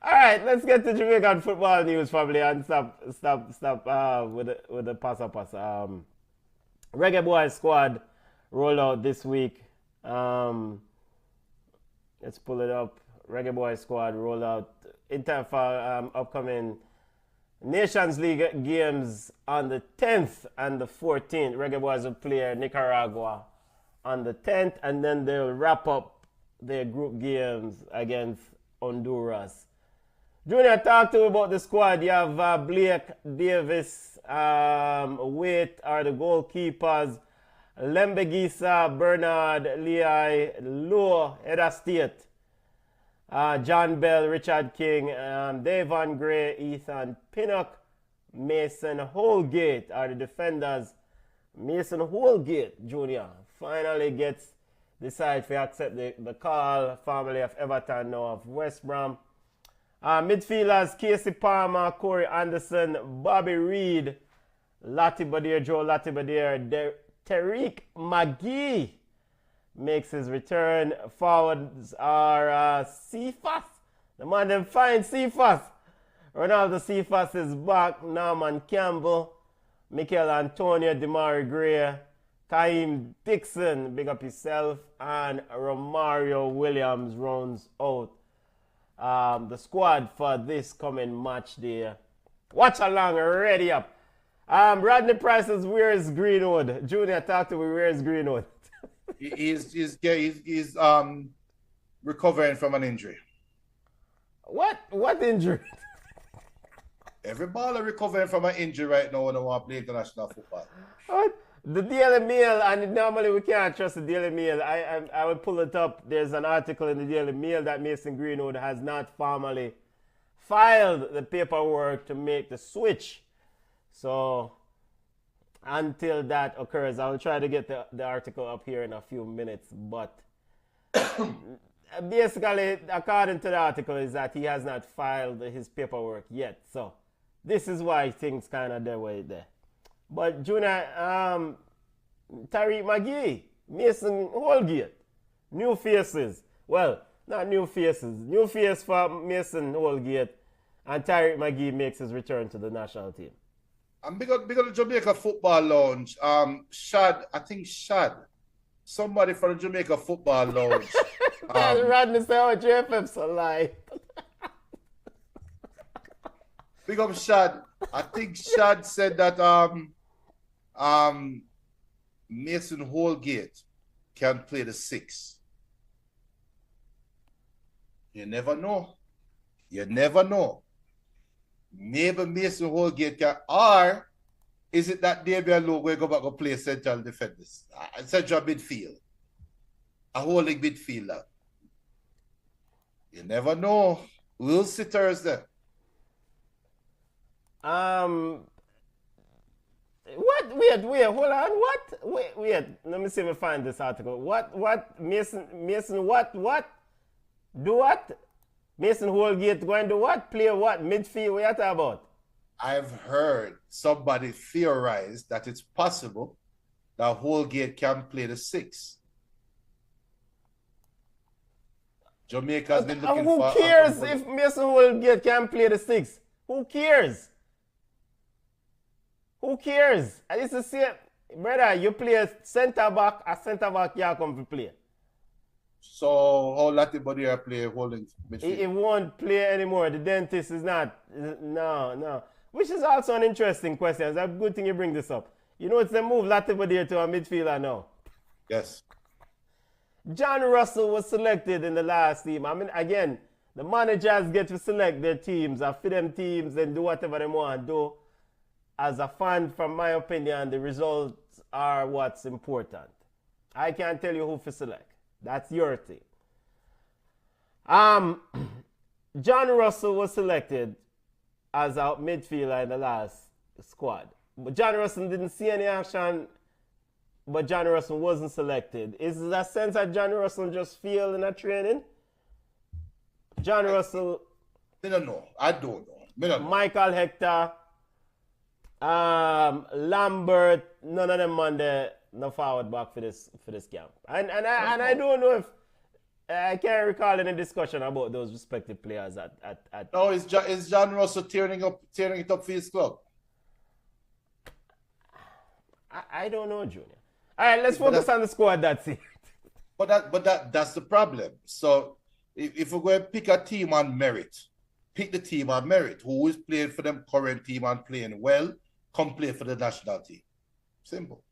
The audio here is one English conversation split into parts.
All right, let's get to Jamaican football news, probably, and stop with the pass. Reggae Boys squad rolled out this week. Um, let's pull it up. Reggae Boys squad rolled out in time for upcoming Nations League games on the 10th and the 14th. Reggae Boys will play Nicaragua on the 10th, and then they'll wrap up their group games against Honduras. Junior, talk to me about the squad. You have Blake, Davis, Waite are the goalkeepers. Lembegisa, Bernard, Lehigh, Lowe, Head of State. John Bell, Richard King, Davon Gray, Ethan Pinnock, Mason Holgate are the defenders. Mason Holgate, Junior, finally decides to accept the call, formerly of Everton, now of West Brom. Midfielders, Casey Palmer, Corey Anderson, Bobby Reed, Joe Latibadier, Tariq McGee makes his return. Forwards are Cephas. The man them find Cephas. Ronaldo Cephas is back. Norman Campbell, Michael Antonio, Demari Gray, Kaim Dixon, big up yourself, and Romario Williams rounds out the squad for this coming match day. Watch along, ready up. Rodney Price is where's Greenwood? Junior, talk to me, where's Greenwood? He's recovering from an injury. What injury? Every baller recovering from an injury right now when they want to play international football. What? The Daily Mail, and normally we can't trust the Daily Mail. I will pull it up. There's an article in the Daily Mail that Mason Greenwood has not formally filed the paperwork to make the switch. So until that occurs, I will try to get the article up here in a few minutes. But basically, according to the article, is that he has not filed his paperwork yet. So this is why things kind of their way there. But Junior, Tariq McGee, Mason Holgate, new faces. Well, not new faces. New face for Mason Holgate, and Tariq McGee makes his return to the national team. I'm big up the Jamaica Football Lounge. Shad, somebody from the Jamaica Football Lounge. Rodney said, "Oh, JFF's alive." Big up Shad. I think Shad said that Mason Holgate can play the 6. You never know. Maybe Mason Holgate can, or is it that Damian Lowe going to go back and play central defenders, central midfield, a holding midfielder? You never know. We'll see Thursday. What? Wait, hold on. What? Wait. Let me see if I find this article. What? Mason, what? Do what? Mason Holgate going to what? Play what? Midfield? What are you talking about? I've heard somebody theorize that it's possible that Holgate can play the 6. Jamaica's been looking for... Who cares if Mason Holgate can play the 6? Who cares? I used to say, brother, you play a centre back you come to play. So how Latibadier play holding midfield? He won't play anymore. The dentist is not. No. Which is also an interesting question. It's a good thing you bring this up. You know, it's the move Latibadier to a midfielder now. Yes. John Russell was selected in the last team. I mean, again, the managers get to select their teams, or fit them teams, and do whatever they want to do. As a fan, from my opinion, the results are what's important. I can't tell you who to select. That's your thing. John Russell was selected as a midfielder in the last squad. But John Russell didn't see any action, but John Russell wasn't selected. Is there a sense that John Russell just failed in a training? John Russell... I don't know. Michael Hector, Lambert, none of them on the no forward back for this camp. And I don't know if I can't recall any discussion about those respective players at No, is John Russell tearing it up for his club? I don't know, Junior. All right, let's But focus on the squad. That's it. That's the problem. So if we're going to pick a team on merit, pick the team on merit. Who is playing for them current team and playing well, come play for the national team. Simple.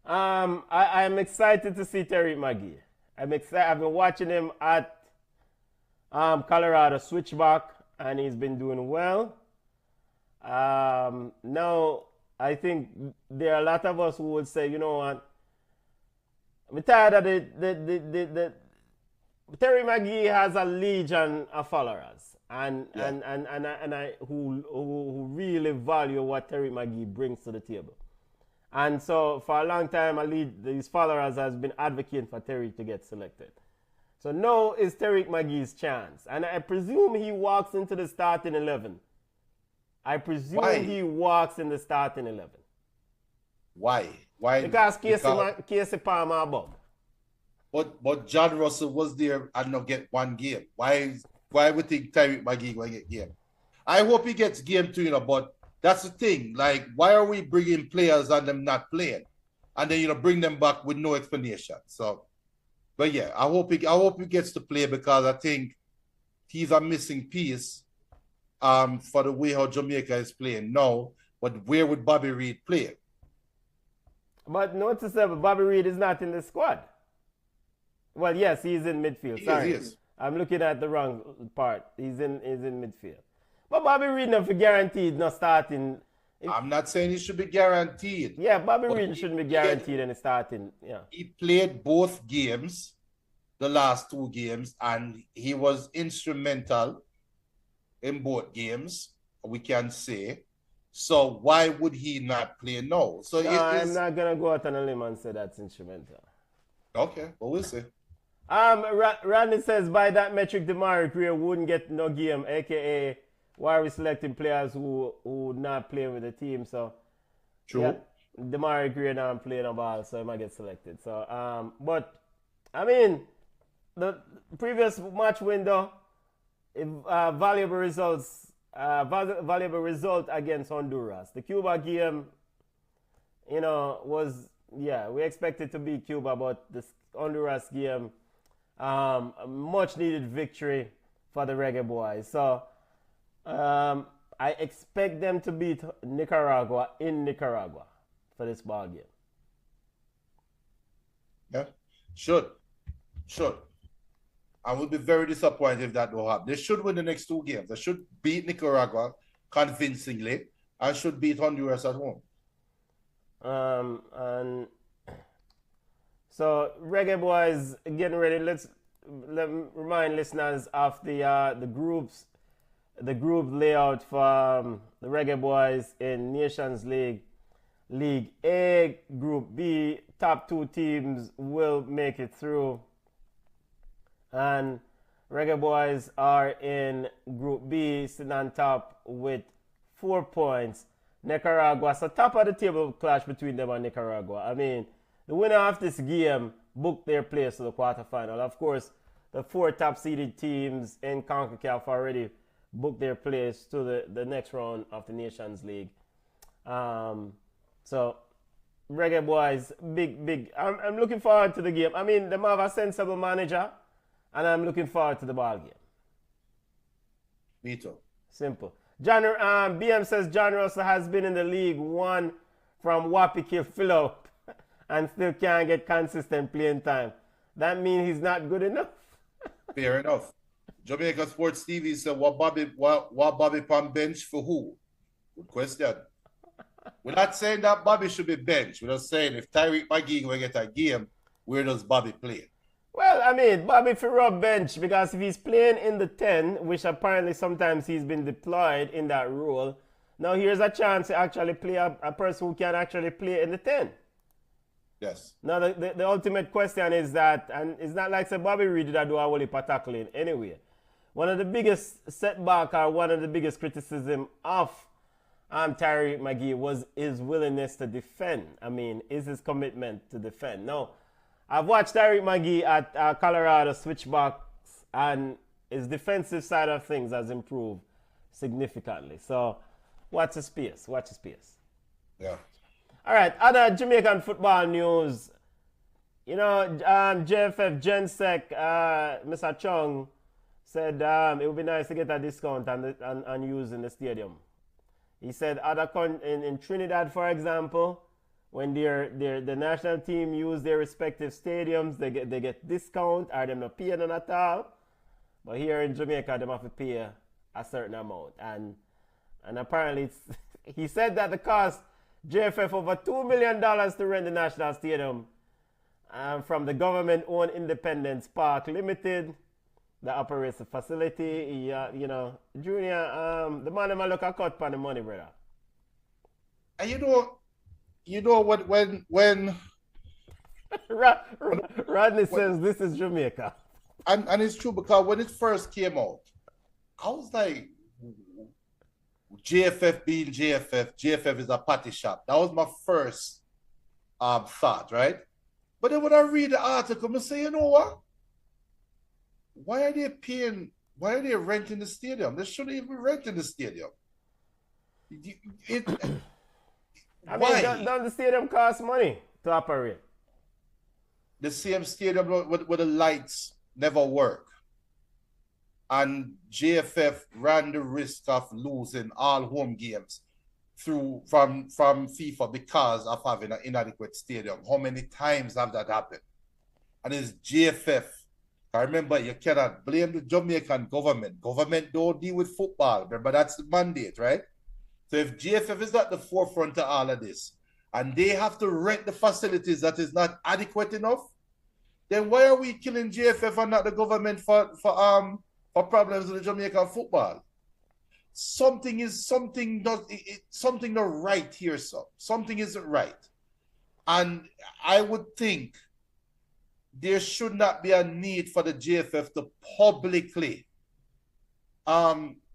I'm excited to see Terry McGee. I'm excited. I've been watching him at Colorado switchback, and he's been doing well. Now, I think there are a lot of us who would say, you know what, I'm tired of the Terry McGee has a legion of followers, and I who really value what Terry McGee brings to the table. And so for a long time, these followers has been advocating for Terry to get selected. So now is Terry McGee's chance. And I presume he walks into the starting 11. Why? He walks in the starting 11. Why? Because Casey Palmer above. But John Russell was there and not get one game. Why would think Tyreek McGee going to get game? I hope he gets game too, but that's the thing. Like, why are we bringing players and them not playing? And then, bring them back with no explanation. So, but yeah, I hope he gets to play, because I think he's a missing piece for the way how Jamaica is playing now. But where would Bobby Reid play? But notice that Bobby Reid is not in the squad. Well, yes, he's in midfield. Sorry. He is. I'm looking at the wrong part. He's in midfield. But Bobby Reid not for guaranteed not starting. I'm not saying he should be guaranteed. Yeah, Bobby Reid shouldn't be guaranteed in starting. Yeah. He played both games, the last 2 games, and he was instrumental in both games, we can say. So why would he not play now? So no, I'm not gonna go out on a limb and say that's instrumental. Okay, well, we'll see. Randy says by that metric, Damari Greer wouldn't get no game, aka why are we selecting players who not playing with the team? So True. Yeah, Damari Greer not playing a ball, so he might get selected. So but I mean, the previous match window, valuable result against Honduras. The Cuba game, we expected to beat Cuba, but this Honduras game, much needed victory for the Reggae Boys. So I expect them to beat Nicaragua in Nicaragua for this ball game. Yeah, should. I would be very disappointed if that don't happen. They should win the next 2 games. They should beat Nicaragua convincingly and should beat Honduras at home. And so Reggae Boys getting ready. Let me remind listeners of the group layout for the Reggae Boys in Nations League. League A, Group B, top 2 teams will make it through. And Reggae Boys are in Group B, sitting on top with 4 points. Nicaragua, so top of the table clash between them and Nicaragua. I mean, the winner of this game booked their place to the quarterfinal. Of course, the 4 top seeded teams in CONCACAF already booked their place to the next round of the Nations League. So, Reggae Boys, big. I'm looking forward to the game. I mean, they have a sensible manager, and I'm looking forward to the ball game. Me too. Simple. BM says John Russell has been in the League One from Wapiki Philo and still can't get consistent playing time. That means he's not good enough. Fair enough. Jamaica Sports TV said, what Bobby Pan bench for who? Good question. We're not saying that Bobby should be benched. We're just saying if Tyreek McGee will get a game, where does Bobby play? Well, I mean, Bobby for rub bench, because if he's playing in the 10, which apparently sometimes he's been deployed in that role, now here's a chance to actually play a person who can actually play in the 10. Yes. Now, the ultimate question is that, and it's not like say Bobby Reid did do a whole heap of tackling anyway. One of the biggest setback or one of the biggest criticism of Tyreek McGee was his willingness to defend. I mean, is his commitment to defend. Now, I've watched Tyreek McGee at Colorado switchbacks, and his defensive side of things has improved significantly. So, watch his space. Watch his space. Yeah. All right, other Jamaican football news. You know, JFF Gensec, Mr. Chung, said it would be nice to get a discount and use in the stadium. He said in Trinidad, for example, when the national team use their respective stadiums, they get discount or them not pay none at all. But here in Jamaica, they have to pay a certain amount. And apparently, he said that the cost JFF over $2 million to rent the national stadium from the government-owned Independence Park Limited that operates the facility. You know, Junior, the man might look a cut for the money, brother. And you know what when Rodney says this is Jamaica. And it's true, because when it first came out, I was like, JFF being JFF is a patty shop. That was my first thought, right? But then when I read the article, I say, you know what? Why are they renting the stadium? They shouldn't even be renting the stadium. I mean, don't the stadium cost money to operate? The same stadium where the lights never work. And JFF ran the risk of losing all home games from FIFA because of having an inadequate stadium. How many times have that happened? And it's JFF. I remember, you cannot blame the Jamaican government. Government don't deal with football. Remember, that's the mandate, right? So if JFF is at the forefront of all of this, and they have to rent the facilities that is not adequate enough, then why are we killing JFF and not the government for problems with the Jamaican football? Something not right here, so something isn't right. And I would think there should not be a need for the JFF to publicly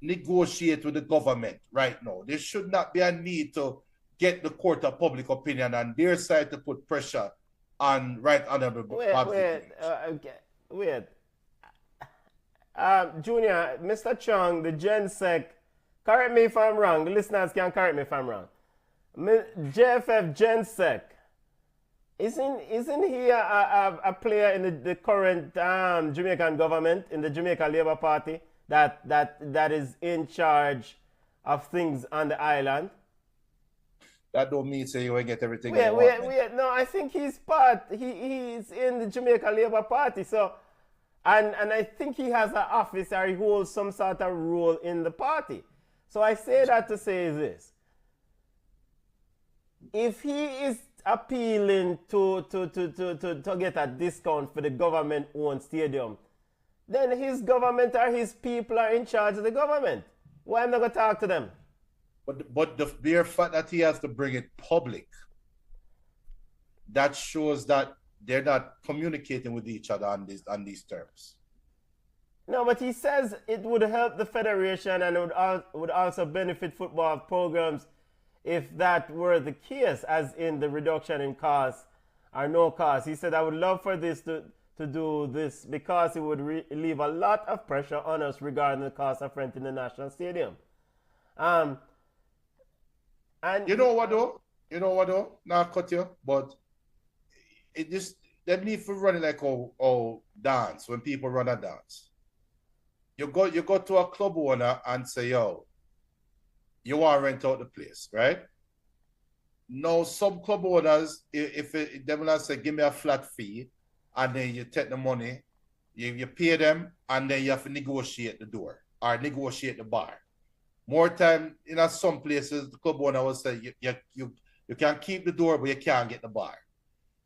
negotiate with the government right now. There should not be a need to get the court of public opinion on their side to put pressure on Right Honorable Wait. Junior, Mr. Chung, the GenSec, correct me if I'm wrong. The listeners can correct me if I'm wrong. JFF GenSec, isn't he a player in the current Jamaican government, in the Jamaica Labour Party, that is in charge of things on the island? That don't mean say you will get everything. Wait. No, I think he's in the Jamaica Labour Party. So, and I think he has an office or he holds some sort of role in the party. So I say that to say this. If he is appealing to get a discount for the government-owned stadium, then his government or his people are in charge of the government. Why am I not going to talk to them? But the bare fact that he has to bring it public, that shows that they're not communicating with each other on these terms. No, but he says it would help the federation and would also benefit football programs if that were the case, as in the reduction in costs or no cost. He said, I would love for this to do this because it would relieve a lot of pressure on us regarding the cost of renting the national stadium. And you know what though? Not cut you, but it just, they need to run it like a dance, when people run a dance. You go to a club owner and say, yo, you want to rent out the place, right? Now, some club owners, if they will say, give me a flat fee, and then you take the money, you pay them, and then you have to negotiate the door or negotiate the bar. More time, in some places, the club owner will say, you can keep the door, but you can't get the bar.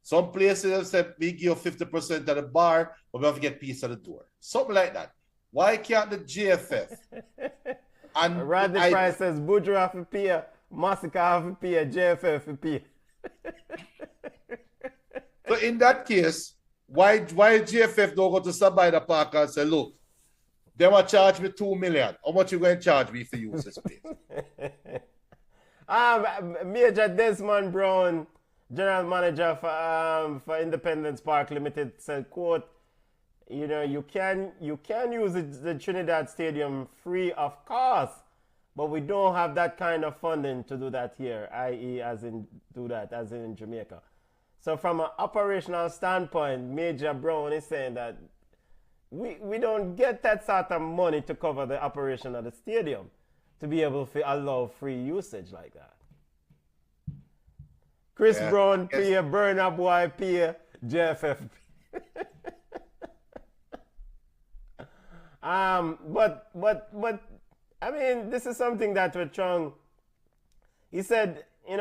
Some places have said, we give you 50% of the bar, but we have to get a piece of the door. Something like that. Why can't the JFF? And Rodney Price says, Boudreaux have to pay, Massacre have to pay, JFF have to pay. So in that case, why JFF don't go to Sabina Park and say, look, they will charge me $2 million. How much you going to charge me for use this place? Major Desmond Brown General manager for Independence Park Limited said, "Quote: you can use the Trinidad Stadium free of cost, but we don't have that kind of funding to do that here, i.e., as in Jamaica." So from an operational standpoint, Major Brown is saying that we don't get that sort of money to cover the operation of the stadium to be able to allow free usage like that. Chris Brown pay, Burna Boy pay, JFF. But I mean, this is something that we're trying. He said, he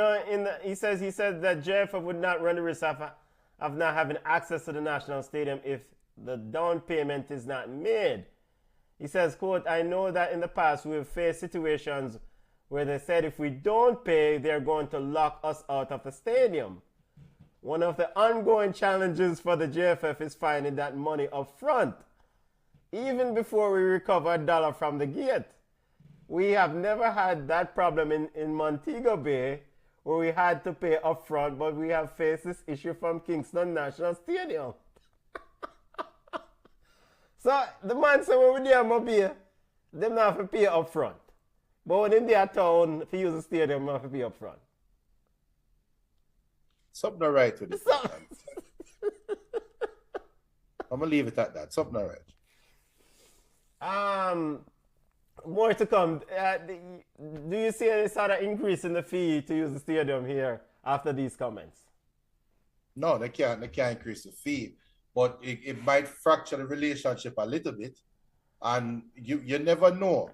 said that JFF would not run the risk of not having access to the national stadium if the down payment is not made. He says, quote, "I know that in the past we have faced situations where they said if we don't pay, they're going to lock us out of the stadium. One of the ongoing challenges for the JFF is finding that money up front, even before we recover a dollar from the gate. We have never had that problem in Montego Bay where we had to pay up front, but we have faced this issue from Kingston National Stadium." So the man said when we there Mobile, them not have to pay up front. But when in their town, if you use the stadium, they have to pay up front. Something not right with it. I'm gonna leave it at that. Something not right. More to come. Do you see any sort of increase in the fee to use the stadium here after these comments? No, they can't increase the fee, but it might fracture the relationship a little bit, and you never know.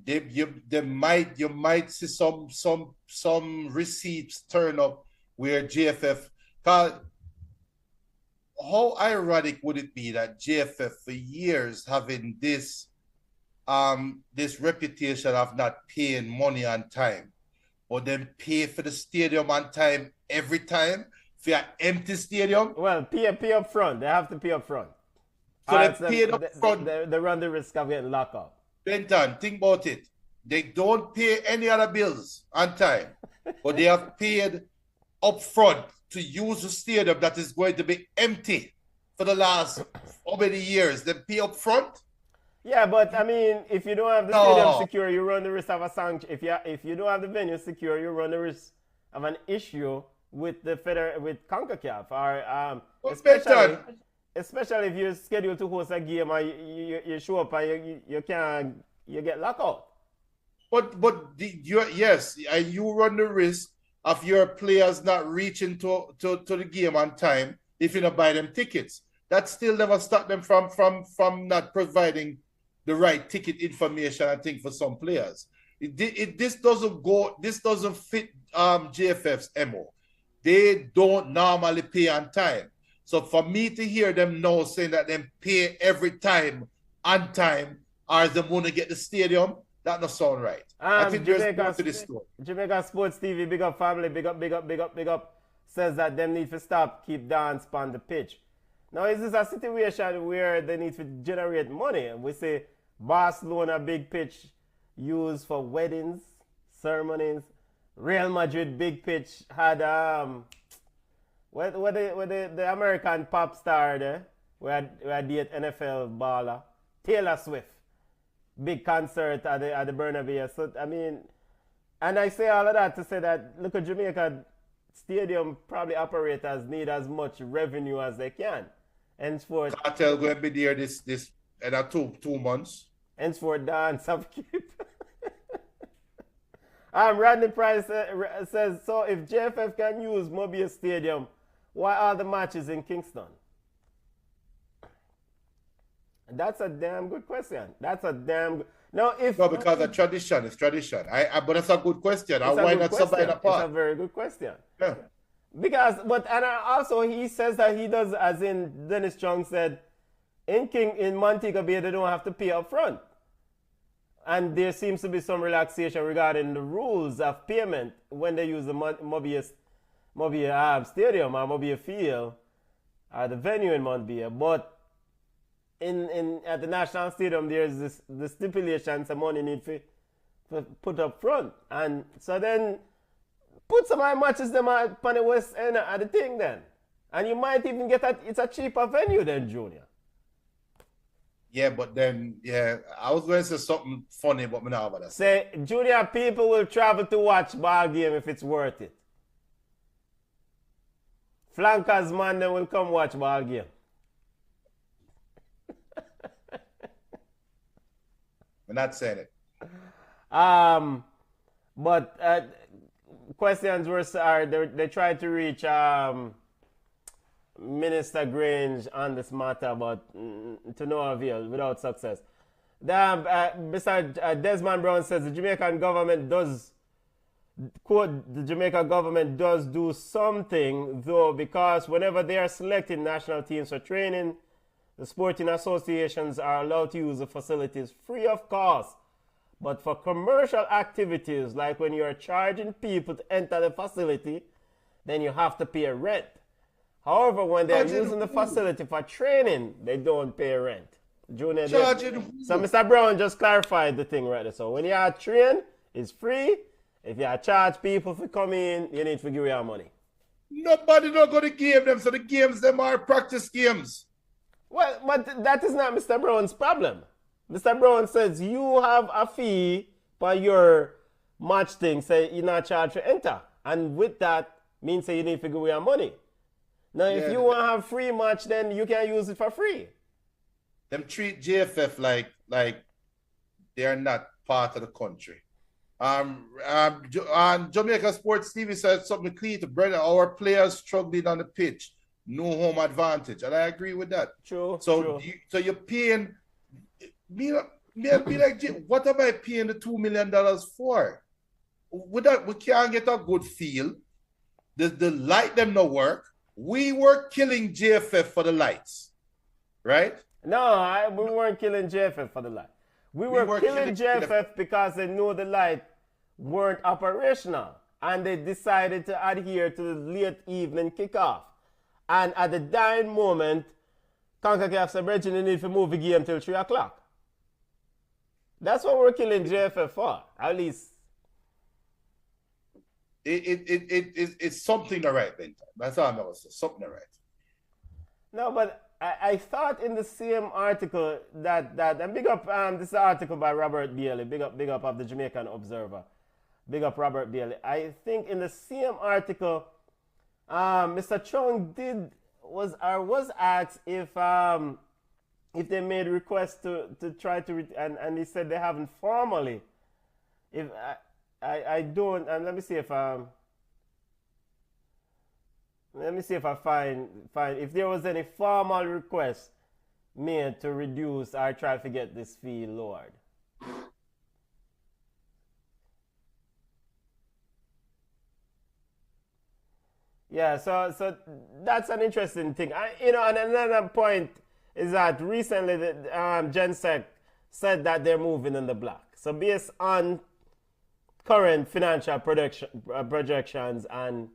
You might see some receipts turn up where JFF. How ironic would it be that JFF for years having this reputation of not paying money on time, or then pay for the stadium on time every time for an empty stadium? Well, pay up front. They have to pay up front. So they pay up front. They run the risk of getting locked up. Benton, think about it. They don't pay any other bills on time, but they have paid up front to use the stadium that is going to be empty for the last how many years? They pay up front? Yeah, but I mean, if you don't have the stadium secure, you run the risk of a sanction. If you don't have the venue secure, you run the risk of an issue with the with CONCACAF, or especially if you're scheduled to host a game and you show up and you get locked out. You run the risk of your players not reaching to the game on time if you don't buy them tickets. That still never stop them from not providing the right ticket information, I think, for some players. This doesn't fit JFF's MO. They don't normally pay on time. So for me to hear them now saying that they pay every time on time, or they want to get the stadium, that doesn't sound right. I think there's more to this story. Jamaica Sports TV, big up family, big up, says that them need to stop, keep dance on the pitch. Now, is this a situation where they need to generate money? We say Barcelona big pitch used for weddings, ceremonies. Real Madrid big pitch had where the American pop star there, where date NFL baller, Taylor Swift, big concert at the Bernabeu. So I mean, and I say all of that to say that look at Jamaica stadium probably operators need as much revenue as they can. Henceforth, Cartel going to be there this in 2 months. Henceforth, dance of keep. Rodney Price says, so if JFF can use Mobius Stadium, why are the matches in Kingston? That's a damn good question. That's a damn good... No, because it's tradition. It's tradition. But that's a good question. Why not survive apart? It's a very good question. Yeah. Because, and also he says that he does, as in Dennis Chung said, in Montego Bay, they don't have to pay up front. And there seems to be some relaxation regarding the rules of payment when they use the Mobile Stadium or Mobile Field, the venue in Montego. But at the National Stadium, there's the stipulation some money need to put up front. And so then Put some of the matches them on the west end of the thing then. And you might even get it's a cheaper venue than Junior. Yeah, but then, I was going to say something funny, but me not about that. Say, Junior people will travel to watch ball game if it's worth it. Flankers man, they will come watch ball game. I'm not saying it. But questions were they tried to reach Minister Grange on this matter, but to no avail, without success. Mr. Desmond Brown says the Jamaican government does, quote, the Jamaican government does do something, though, because whenever they are selecting national teams for training, the sporting associations are allowed to use the facilities free of cost. But for commercial activities, like when you are charging people to enter the facility, then you have to pay rent. However, when they are using the facility for training, they don't pay rent. Junior, so Mr. Brown just clarified the thing right there. So when you are trained, it's free. If you are charge people for coming in, you need to give your money. Nobody not going to give them, so the games them are practice games. Well, but that is not Mr. Brown's problem. Mr. Brown says you have a fee for your match thing, say you're not charged to enter. And with that, means that you need to give your money. Now, if you want to have free match, then you can use it for free. Them treat JFF like they are not part of the country. Jamaica Sports TV said something clear to brother. Our players struggling on the pitch, no home advantage, and I agree with that. True. So, true. So you're paying. Be like, what am I paying the $2 million for? With that, we can't get a good feel. The light them no work. We were killing JFF for the lights, right? No, we weren't killing JFF for the light. We were killing JFF because they knew the light weren't operational, and they decided to adhere to the late evening kickoff. And at the dying moment, CONCACAF said, "Brethren, you need to move the game till 3 o'clock." That's what we're killing JFF for, at least. It's something to right then. That's all I'm going to say. Something to right. No, but I thought in the same article that and big up this is an article by Robert Bailey, big up of the Jamaican Observer. Big up Robert Bailey. I think in the same article, Mr. Chung was asked if they made requests to try to and he said they haven't formally. If I don't, and let me see if I find if there was any formal request made to reduce or try to get this fee lowered. Yeah, so that's an interesting thing. And another point is that recently the GenSec said that they're moving in the black. So based on current financial projections and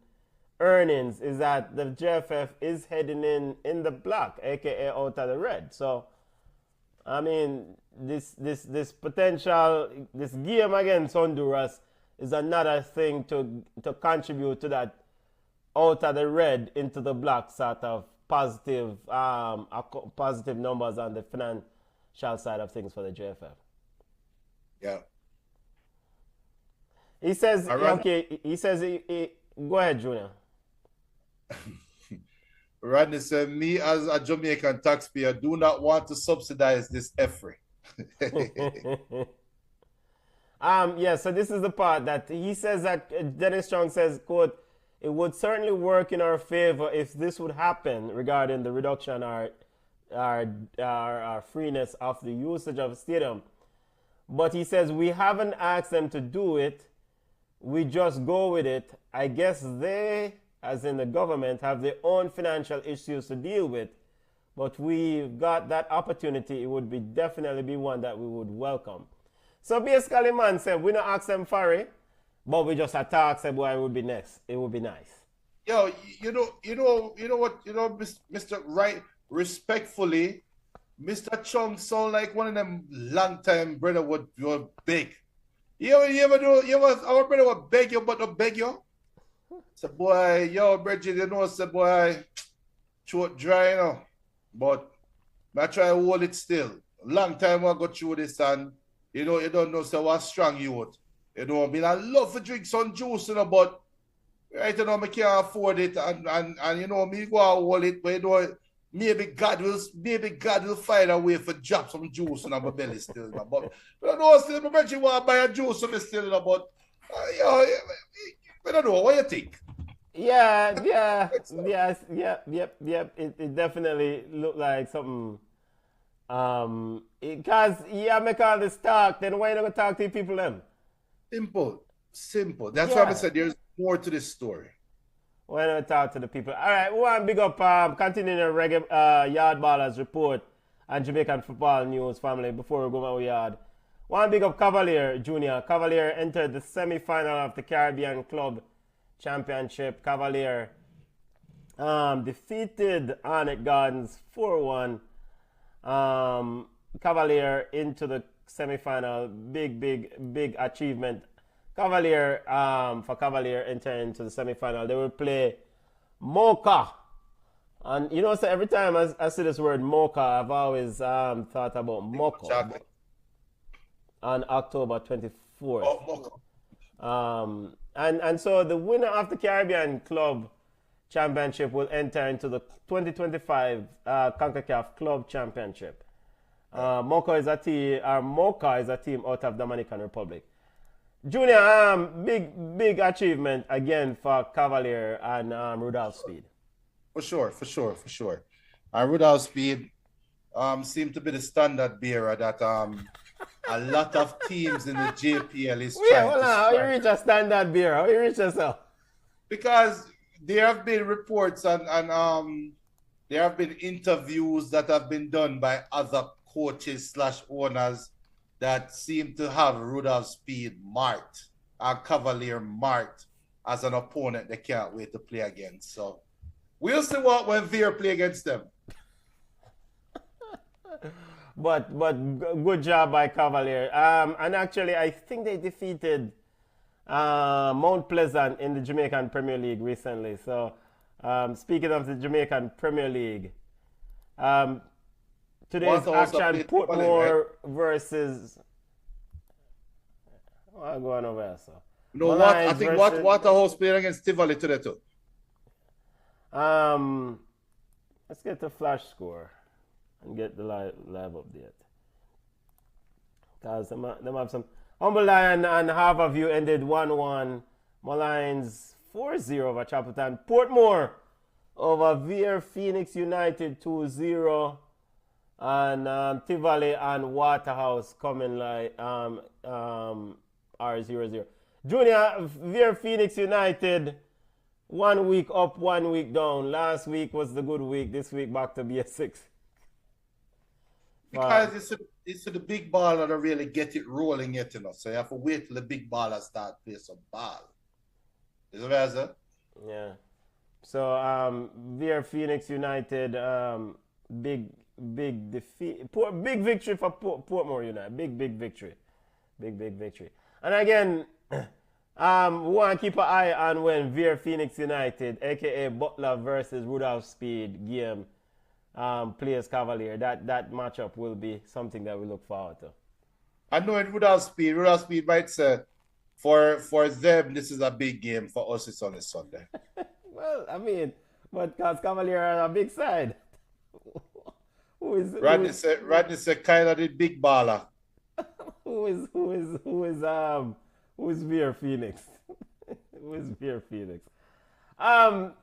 earnings, is that the JFF is heading in the black, aka out of the red. So I mean, this potential, this game against Honduras is another thing to contribute to that out of the red into the black sort of positive positive numbers on the financial side of things for the JFF. Yeah. He says, okay, he says, go ahead, Junior. Rodney said, me as a Jamaican taxpayer do not want to subsidize this effort. Yeah, so this is the part that he says that Dennis Strong says, quote, "It would certainly work in our favor if this would happen regarding the reduction our freeness of the usage of the stadium. But he says, we haven't asked them to do it. We just go with it. I guess they, as in the government, have their own financial issues to deal with. But we've got that opportunity. It would definitely be one that we would welcome." So basically, man said, we don't ask them for it, but we just attack them why it would be nice. It would be nice. Yo, you know what, Mr. Right, respectfully, Mr. Chung sound like one of them long time brother would beg. Our brother would beg you, but not beg you. So boy, yo, Bridget, you know, say boy, throat dry, you know. But I try to hold it still. Long time I go through this and you know, you don't know so what strong you would. You know, I mean, I love to drink some juice, you know, but right now I can't afford it and you know, me go and hold it, but you know, maybe God will find a way for drop some juice in my belly still, you know. But I know still my Bridget want to buy a juice for me still, you know, but you know, I don't know, what you think? It definitely looked like something. Because make all this talk, then why you not gonna talk to the people then? Simple. Simple. That's why I Yeah. said there's more to this story. Why not talk to the people? All right, we want to big up, continuing the reggae Yard Ballers report and Jamaican football news, family, before we go on with Yard. Want to big up Cavalier Junior. Cavalier entered the semi-final of the Caribbean Club Championship. Cavalier defeated Arnett Gardens 4-1. Cavalier into the semi-final. Big achievement. Cavalier, for Cavalier entering into the semi-final, they will play Mocha. And you know, so every time I see this word Mocha, I've always thought about Mocha Chocolate. on October 24th. Oh, Mocha. And so the winner of the Caribbean Club Championship will enter into the 2025 CONCACAF Club Championship. Mocha is a team out of Dominican Republic. Junior, big achievement again for Cavalier and Rudolph Speed. For sure. And Rudolph Speed seemed to be the standard bearer that a lot of teams in the JPL is trying to How you strike. reach a standard beer? How you reach yourself? Because there have been reports and there have been interviews that have been done by other coaches / owners that seem to have Rudolph Speed marked and Cavalier marked as an opponent they can't wait to play against. So we'll see what when Veer play against them. But good job by Cavalier. And actually, I think they defeated Mount Pleasant in the Jamaican Premier League recently. So speaking of the Jamaican Premier League, today's action, Portmore versus. I'm going over there, so. You know what? I think Waterhouse playing against Tivoli today too. Let's get the flash score and get the live update. Because them have some. Humble Lion and Harborview ended 1-1. Malines 4-0 over Chapeltown. Portmore over Veer Phoenix United 2-0. And Tivoli and Waterhouse coming like are 0-0. Junior, Veer Phoenix United 1 week up, 1 week down. Last week was the good week. This week back to BS6. Because it's the big baller that really get it rolling yet, you know. So you have to wait till the big baller start play some ball. Is it right, sir? Yeah. So Veer Phoenix United, big defeat, big victory for Portmore United. Big victory. Big victory. And again, we want to keep an eye on when Veer Phoenix United, aka Butler versus Rudolph Speed game, plays Cavalier. That matchup will be something that we look forward to. I know in Rudolph Speed might say for them this is a big game, for us it's on a Sunday. Well, I mean, but because Cavalier are a big side. Rodney said kind of the big baller. Who is Veer Phoenix? Who is Veer Phoenix? And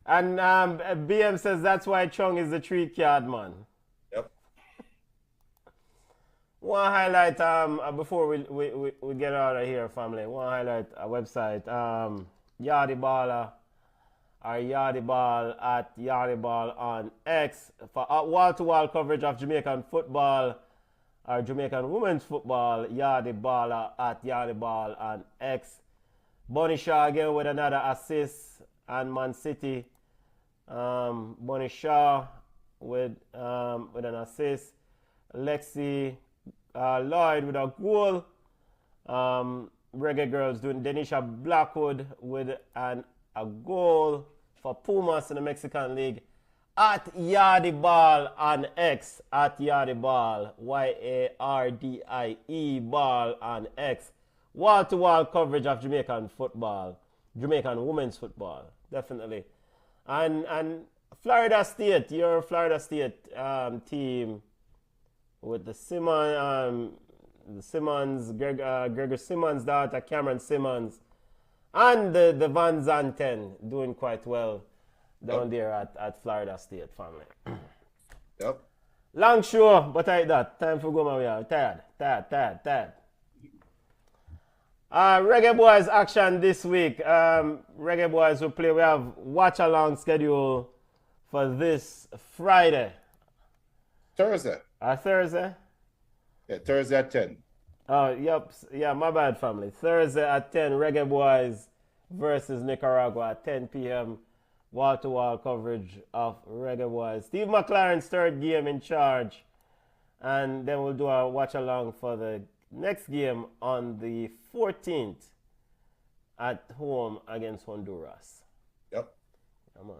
BM says that's why Chung is the treat card man. Yep. One highlight before we get out of here, family. One highlight a website. Yardy Baller or Yardy Ball at Yardy Ball on X for wall-to-wall coverage of Jamaican football or Jamaican women's football. Yardy Baller at Yardy Ball on X. Bonnie Shaw again with another assist, and Man City. Bonnie Shaw with an assist. Lexi Lloyd with a goal. Reggae Girls doing Denisha Blackwood with a goal for Pumas in the Mexican League. At Yawd Ball on X. At Yawd Ball. YARDIE Ball on X. Wall-to-wall coverage of Jamaican football. Jamaican women's football. Definitely. And Florida State. Your Florida State team with the Simmons, Gregor Simmons' daughter, Cameron Simmons, and the Van Zanten doing quite well down there at Florida State, family. Yep. Long show, but like that. Time for go, my way. Tired. Reggae Boys action this week. Reggae Boys will play. We have watch along schedule for this Friday. Thursday. Thursday? Yeah, Thursday at 10. Oh, yep. Yeah, my bad, family. Thursday at 10, Reggae Boys versus Nicaragua at 10 p.m. Wall-to-wall coverage of Reggae Boys. Steve McLaren's third game in charge. And then we'll do a watch-along for the next game on the 14th at home against Honduras. Yep. Come on.